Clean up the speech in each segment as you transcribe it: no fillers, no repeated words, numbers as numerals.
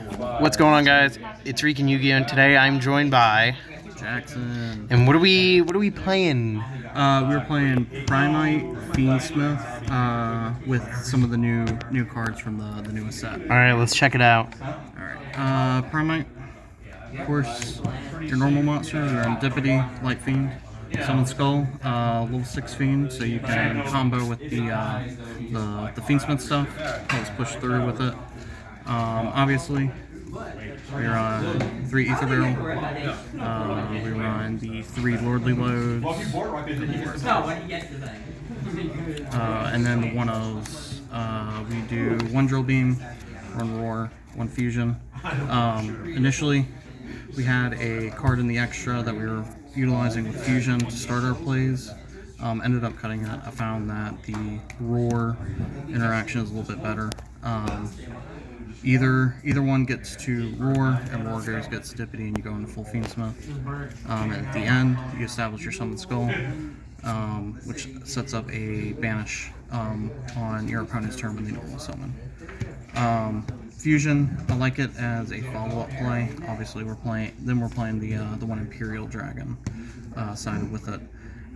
What's going on, guys? It's Reek and Yu-Gi-Oh! And today I'm joined by Jackson. And what are we playing? We were playing Primite Fiendsmith with some of the new cards from the newest set. Alright, let's check it out. Alright. Primite, of course, your normal monsters are Antipity, Light Fiend, Summon Skull, level 6 Fiend, so you can combo with the Fiendsmith stuff. Let's push through with it. Obviously, we run 3 Ether Barrel. We run the 3 Lordly Loads. And then the 1-Os. We do 1 Drill Beam, 1 Roar, 1 Fusion. Initially, we had a card in the extra that we were utilizing with Fusion to start our plays. Ended up cutting it. I found that the Roar interaction is a little bit better. Either one gets to Roar, and Roar gets Dippity, and you go into full Fiendsmith. At the end, you establish your Summon Skull, which sets up a banish on your opponent's turn when they normal summon. Fusion, I like it as a follow-up play. Obviously, we're playing the one Imperial Dragon sided with it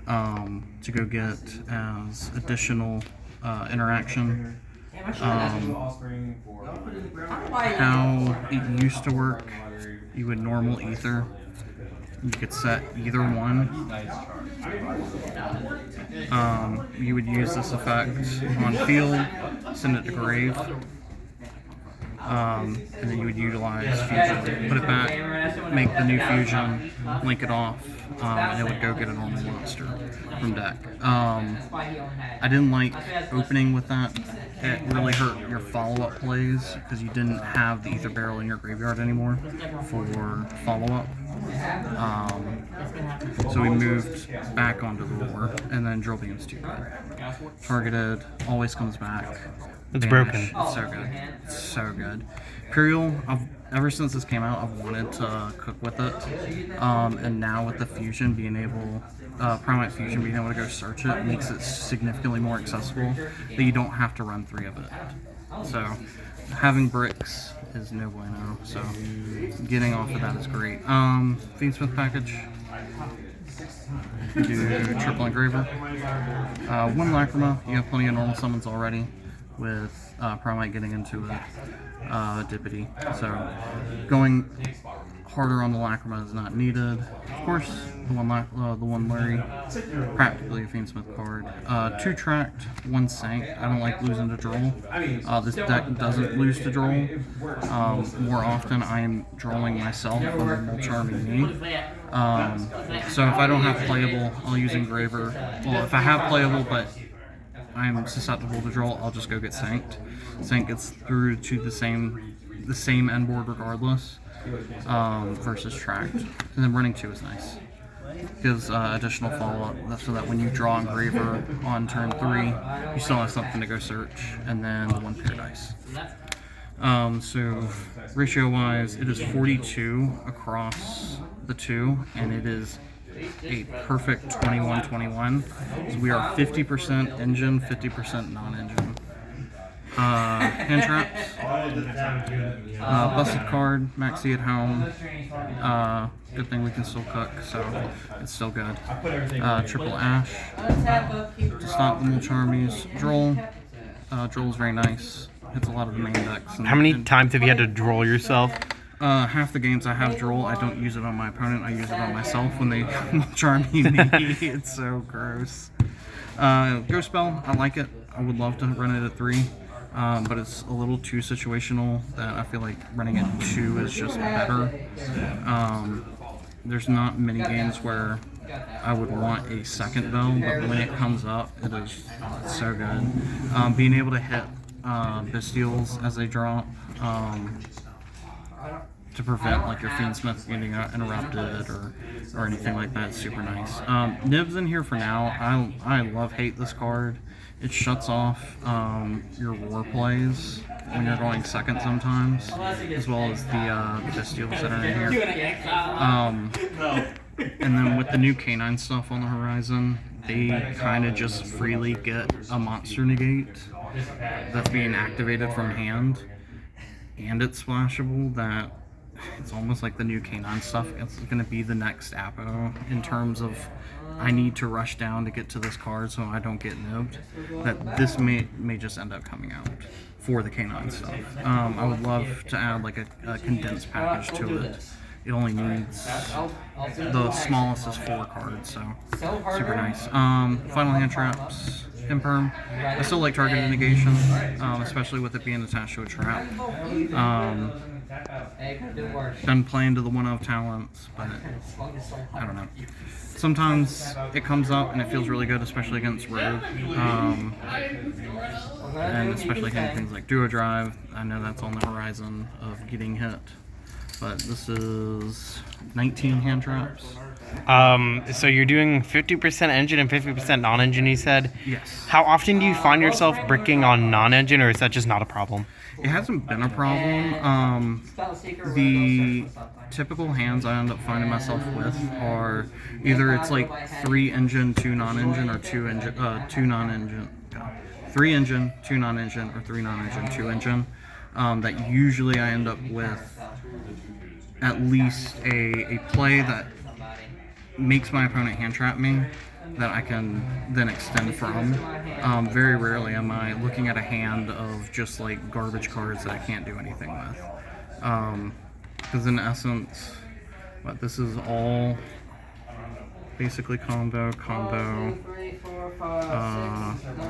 to go get as additional interaction. How it used to work, you would normal ether, you could set either one. You would use this effect on field, send it to grave, and then you would utilize Fusion, put it back, make the new Fusion, link it off, and it would go get a normal monster from deck. I didn't like opening with that. It really hurt your follow-up plays because you didn't have the Ether Barrel in your graveyard anymore for follow-up. So we moved back onto the Roar, and then Drill Beam's too good. Targeted, always comes back. It's Banish. broken. It's so good. It's so good. Imperial, ever since this came out, I've wanted to cook with it. And now with the Fusion being able, Primite Fusion being able to go search it makes it significantly more accessible that you don't have to run 3 of it. So having bricks is no bueno. So getting off of that is great. Fiendsmith package. You do triple engraver. 1 Lacrima. You have plenty of normal summons already with Primite getting into it. Dippity. So going harder on the Lacrima is not needed. Of course, the one Larry, practically a Fiendsmith card. 2 tracked, 1 sank. I don't like losing to Droll. This deck doesn't lose to Droll. More often, I'm Drolling myself and then charming me. So if I don't have playable, I'll use Engraver. Well, if I have playable, but I'm susceptible to Droll, I'll just go get Sanked. Sank gets through to the same end board regardless, versus tracked. And then running 2 is nice. Gives additional follow-up so that when you draw Engraver on turn 3, you still have something to go search, and then the 1 Paradise. So ratio-wise, it is 42 across the 2, and it is a perfect 21-21. So we are 50% engine, 50% non-engine. Hand traps. Busted card, Maxi at home. Good thing we can still cook, so it's still good. Triple Ash. To stop the Mulcharmies. Droll. Droll's very nice. Hits a lot of the main decks. How many times have you had to droll yourself? Half the games I have Droll, I don't use it on my opponent, I use it on myself when they charm me. It's so gross. Ghost Spell, I like it. I would love to run it at 3, but it's a little too situational that I feel like running it 2 is just better. There's not many games where I would want a second bell, but when it comes up, it's so good. Being able to hit Bestials as they drop, to prevent like your Fiendsmith getting interrupted or anything like that. It's super nice. Nibs in here for now. I hate this card. It shuts off your Roar plays when you're going second sometimes, as well as the Bestials that are in here. And then with the new Canine stuff on the horizon, they kind of just freely get a monster negate that's being activated from hand. and it's splashable that it's almost like the new K9 stuff. It's going to be the next Apo in terms of I need to rush down to get to this card so I don't get nibbed. That this may just end up coming out for the K9 stuff. I would love to add like a condensed package to it. It only needs the smallest is 4 cards, so super nice. Final hand traps, imperm. I still like targeted negation, especially with it being attached to a trap. Been playing to the 1-of talents, but I don't know. Sometimes it comes up and it feels really good, especially against rogue, and especially hitting things like duo drive. I know that's on the horizon of getting hit. But this is 19 hand traps. So you're doing 50% engine and 50% non-engine, you said? Yes. How often do you find yourself bricking on non-engine, or is that just not a problem? It hasn't been a problem. The typical hands I end up finding myself with are either it's like 3 engine, 2 non-engine, or 2 non-engine. 3 engine, 2 non-engine, or 3 non-engine, 2 engine. That usually I end up with at least a play that makes my opponent hand trap me that I can then extend from. Very rarely am I looking at a hand of just like garbage cards that I can't do anything with. Because in essence, this is all basically combo.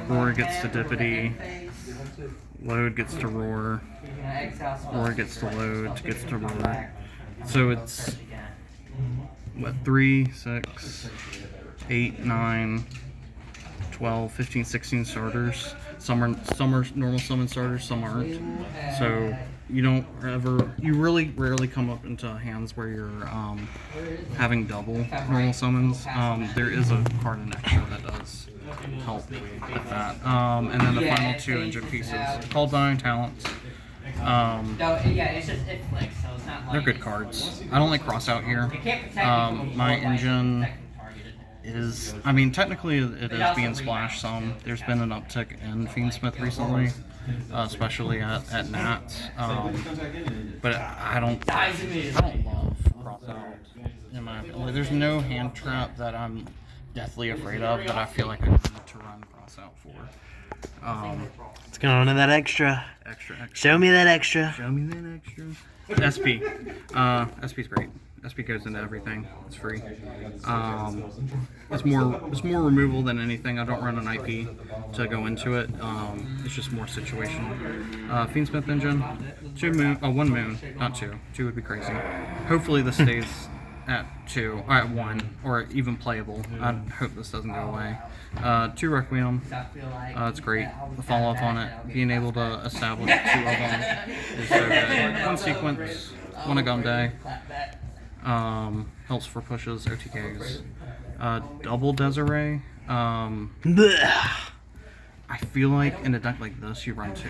Roar gets to Dippity. Load gets to roar. Roar gets to load, gets to roar. So it's 3, 6, 8, 9, 12, 15, 16 starters. Some are normal summon starters, some aren't. So you really rarely come up into hands where you're having double normal summons. There is a card in extra that does help with that. And then the final 2 engine pieces, called Dying Talents. They're good cards. I don't like cross out here. My engine is, I mean, technically it is being splashed some. There's been an uptick in Fiendsmith recently, especially at Nats. But I don't love cross out. In my opinion, there's no hand trap that I'm deathly afraid of that I feel like I need to run cross out for. Let's get on to that extra. Extra. Show me that extra. Show me that extra. SP. SP's great. SP goes into everything. It's free. It's more removal than anything. I don't run an IP to go into it. It's just more situational. Fiendsmith engine. 1 moon, not 2. 2 would be crazy. Hopefully this stays at 2, or at 1, or even playable. I hope this doesn't go away. 2 Requiem. It's great. The follow-up on it, being able to establish 2 of them is so good. 1 sequence, 1 a gum day. Helps for pushes, OTKs. Double Desiree. I feel like in a deck like this, you run 2.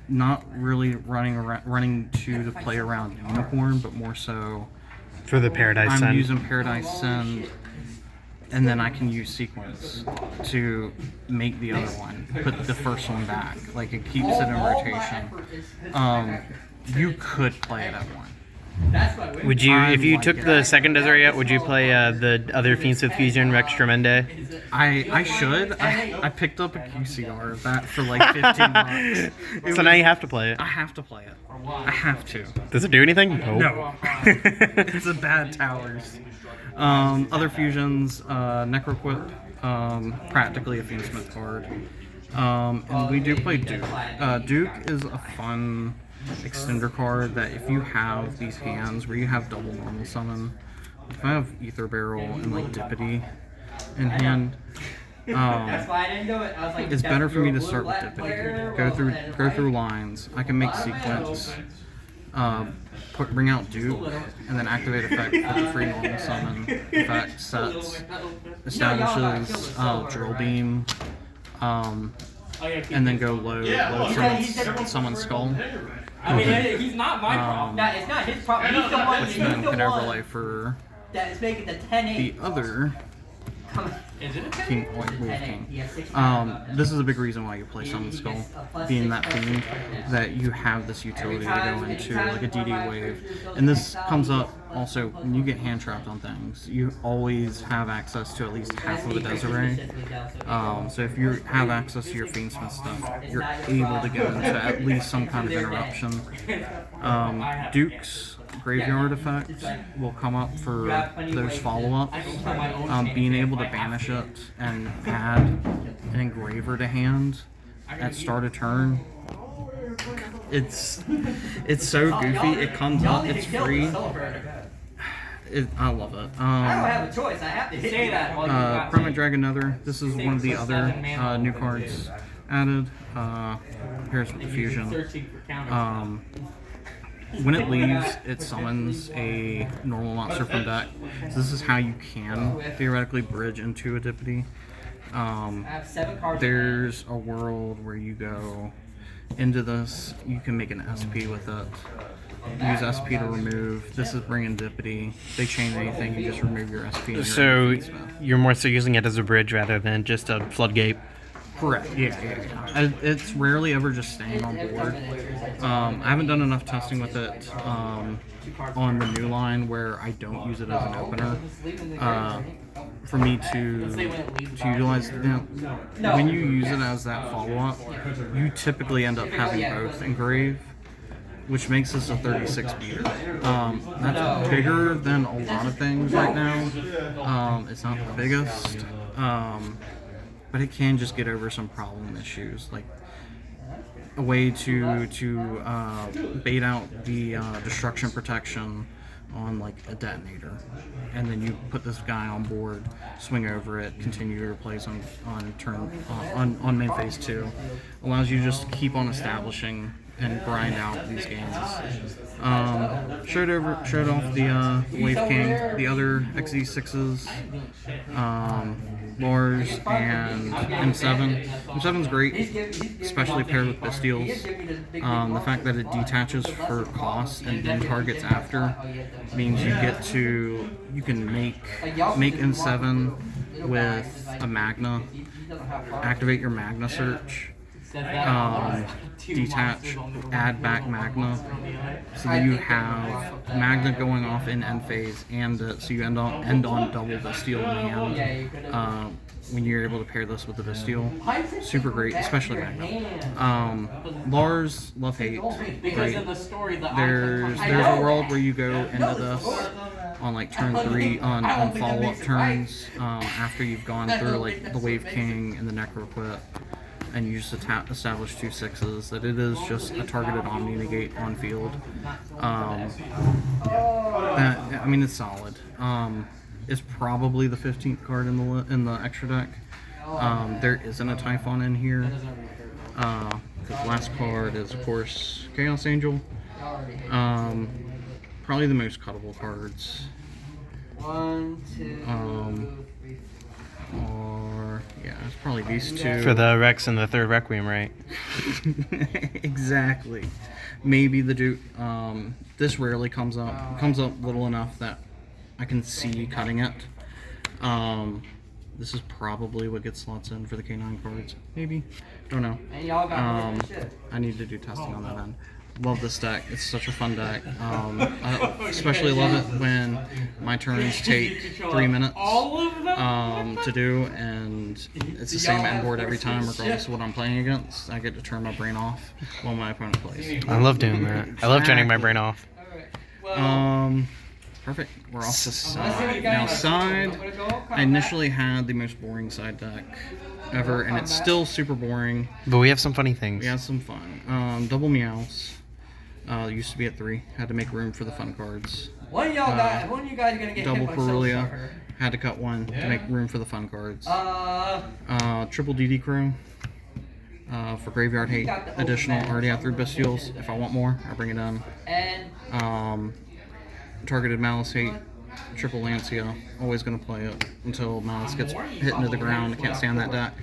Not really running 2 to play around Unicorn, but more so for the Paradise Send. I'm using Paradise Send, and then I can use Sequence to make the other one, put the first one back. Like, it keeps it in rotation. You could play it at 1. Would you, if you took the second Desiree out, would you play the other Fiendsmith Fusion, Rex Tremende? I should. I picked up a QCR of that for like 15 bucks. So now you have to play it. I have to play it. I have to. Does it do anything? No. It's a bad towers. Other fusions, Necroquip, practically a Fiendsmith card. And we do play Duke. Duke is a fun extender card that if you have these hands where you have double normal summon, if I have Ether Barrel and like Dippity in hand, it's better for me to start with Dippity. Go through lines. I can make sequence, bring out Duke, and then activate effect for the free normal summon. Effect sets, establishes Drill Beam, and then go load summon Skull. I mean, he's not my problem. It's not his problem. He's the one. Which then can overlay for that is making the 10-8. the other King, like Wave King. This is a big reason why you play Summon Skull, being that theme, that you have this utility to go into, like a DD wave. And this comes up also when you get hand trapped on things, you always have access to at least half of the Desiree. So if you have access to your Fiendsmith stuff, you're able to go into at least some kind of interruption. Duke's graveyard effect will come up for those follow-ups. Being able to banish it and add an engraver to hand at start of turn, it's so goofy. It comes up, it's free. I love it. I don't have a choice. I have to say that. Primite Dragon Nether. This is one of the other new cards added. Here's with the fusion. When it leaves, it summons a normal monster from deck. So this is how you can theoretically bridge into a Deputy. There's a world where you go into this. You can make an SP with it. Use SP to remove. This is bringing Deputy. They chain anything, you just remove your SP. And So you're more so using it as a bridge rather than just a floodgate. Correct. Yeah. It's rarely ever just staying on board. I haven't done enough testing with it on the new line where I don't use it as an opener. For me to utilize, when you use it as that follow-up, you typically end up having both engrave, which makes this a 36 beater. That's bigger than a lot of things right now. It's not the biggest, but it can just get over some problem issues, like a way to bait out the destruction protection on like a detonator, and then you put this guy on board, swing over it, continue your plays on on main phase 2. Allows you to just keep on establishing and grind out these games. Showed off the Wave King, the other XZ6s, Lars, and M7. M7's great, especially paired with Bestials. The fact that it detaches for cost and then targets after means you can make M7 with a Magna, activate your Magna search, detach, add back Magna, so that you have Magna going off in end phase, and so you end on double Bestial in hand. When you're able to pair this with the Bestial, super great, especially Magna. Lars, love hate. Right? There's a world where you go into this on like turn 3 on follow-up turns after you've gone through like the Wave King and the Necro Quit, and you just establish 2 6s, that it is just a targeted Omni Negate on field. I mean, it's solid. It's probably the 15th card in the extra deck. There isn't a Typhon in here. The last card is, of course, Chaos Angel. Probably the most cuttable cards. 1, 2, 3, 4. Yeah, it's probably these two. For the Rex and the third Requiem, right? Exactly. Maybe the Duke. This rarely comes up. It comes up little enough that I can see cutting it. This is probably what gets slots in for the K9 cards. Maybe. Don't know. And y'all got I need to do testing on that end. Love this deck. It's such a fun deck. I especially love it when my turns take 3 minutes to do, and it's the same end board every time, regardless of what I'm playing against. I get to turn my brain off while my opponent plays. I love doing that. I love turning my brain off. Perfect. We're off to side. Now side, I initially had the most boring side deck ever, and it's still super boring. But we have some funny things. We had some fun. Double Meows. Used to be at 3. Had to make room for the fun cards. When you guys gonna get Double hit by Perulia. Had to cut 1 to make room for the fun cards. Triple DD Crow. For Graveyard Hate. Additional. Already have 3 Bestials. If I want more, I bring it in. And Targeted Malice Hate. Triple Lancia. Always going to play it until Malice gets hit into the ground. I can't stand that deck.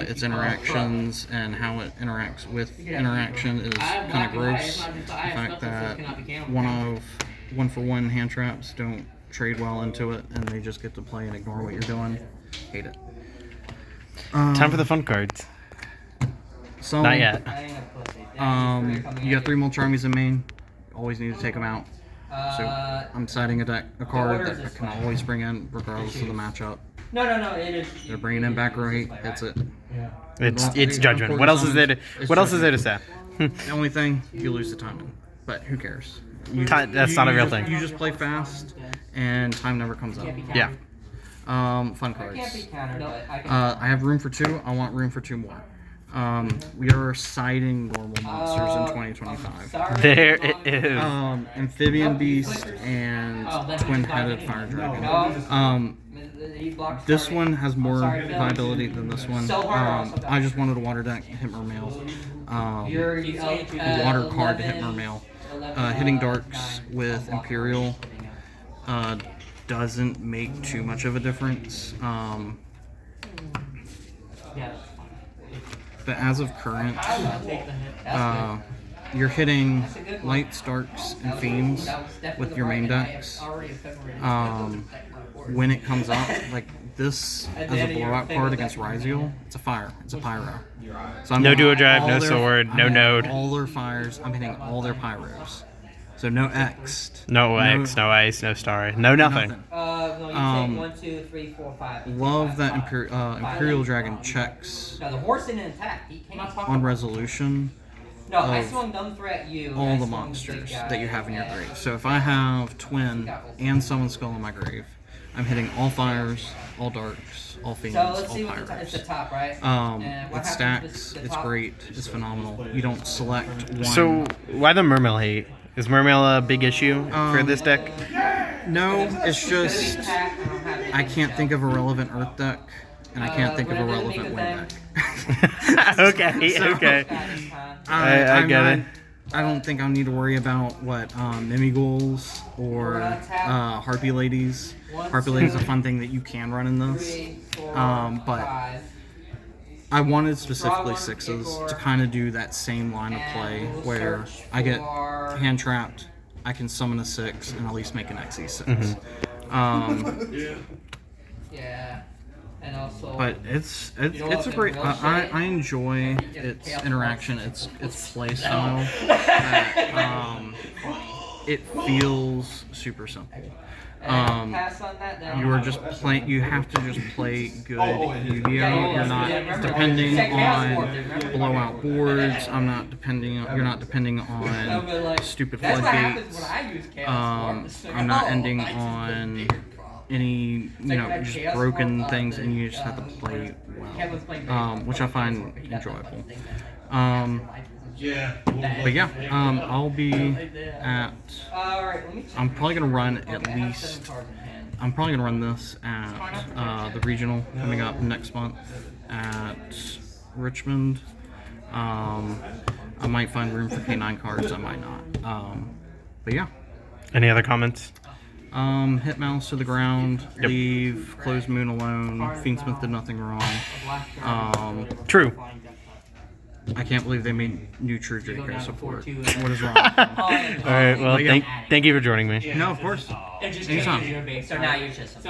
Its interactions and how it interacts with interaction is kind of gross. The fact that 1-for-1 hand traps don't trade well into it, and they just get to play and ignore what you're doing. Hate it. Time for the fun cards. So, Not yet. You got 3 Molcharmies in main. Always need to take them out. So I'm siding a card that I can always bring in regardless of the matchup. No, it is. They're bringing in back row heat. That's it. It's judgment. What else is there? What else is there to say? The only thing, you lose the timing. But who cares? That's not a real thing. You just play fast, and time never comes up. Yeah. Fun cards. I have room for 2. I want room for 2 more. We are siding normal monsters in 2025. There it is. Amphibian Beast and Twin-Headed Fire Dragon. This one has more viability than this one. I just wanted a water deck to hit Mermail. A water card to hit Mermail. Hitting Darks with Imperial doesn't make too much of a difference. But as of current, you're hitting Lights, Darks, and Fiends with your main decks. When it comes up, like this as a blowout card against Ryziel, it's a fire. It's a pyro. So I'm No hitting duo drive, all no their- sword, I'm no hitting node. all their fires. I'm hitting all their pyros. So no X. No X, no ice, no star, no nothing. No, you take 1, 2, 3, 4, 5. Love that Imperial Dragon checks No, the horse didn't attack. He came on resolution No, I of swung dumb threat you. all I the swung monsters big guy. that you have in your grave. So if I have Twin and Summon Skull in my grave, I'm hitting all fires, all darks, all fiends, So let's all see what it's the pyros. top, right? And what It happens stacks. with the It's top? great. It's phenomenal. You don't select one. So why the Mermail hate? Is Mermail a big issue for this deck? No, it's just I can't think of a relevant Earth deck, and I can't think of a relevant Wind deck. Okay. I I'm get not- it. I don't think I need to worry about what Mimigols or Harpy Ladies. Harpy Ladies is a fun thing that you can run in this. But I wanted specifically 6s to kind of do that same line of play where I get hand trapped, I can summon a 6 and at least make an XE6. Yeah. And also. But it's a great. I enjoy its interaction, its play style. That, it feels super simple. Pass on that, then You are just playing. You have to just play good Yu-Gi-Oh. You're not depending on blowout boards. I'm not depending. You're not depending on stupid That's what happens floodgates. when I use chaos form. I'm not ending on any just broken things, and you just have to play well, which I find enjoyable. But yeah, I'll be at. I'm probably gonna run at least. I'm probably gonna run this at the regional coming up next month at Richmond. I might find room for K9 cards. I might not. But yeah. Any other comments? Hit mouse to the ground. Yep. Leave Closed Moon alone. Fiendsmith did nothing wrong. True. I can't believe they made new True JK support. What is wrong? All right. Well, But yeah. thank you for joining me. No, of course. Anytime. So now you're just.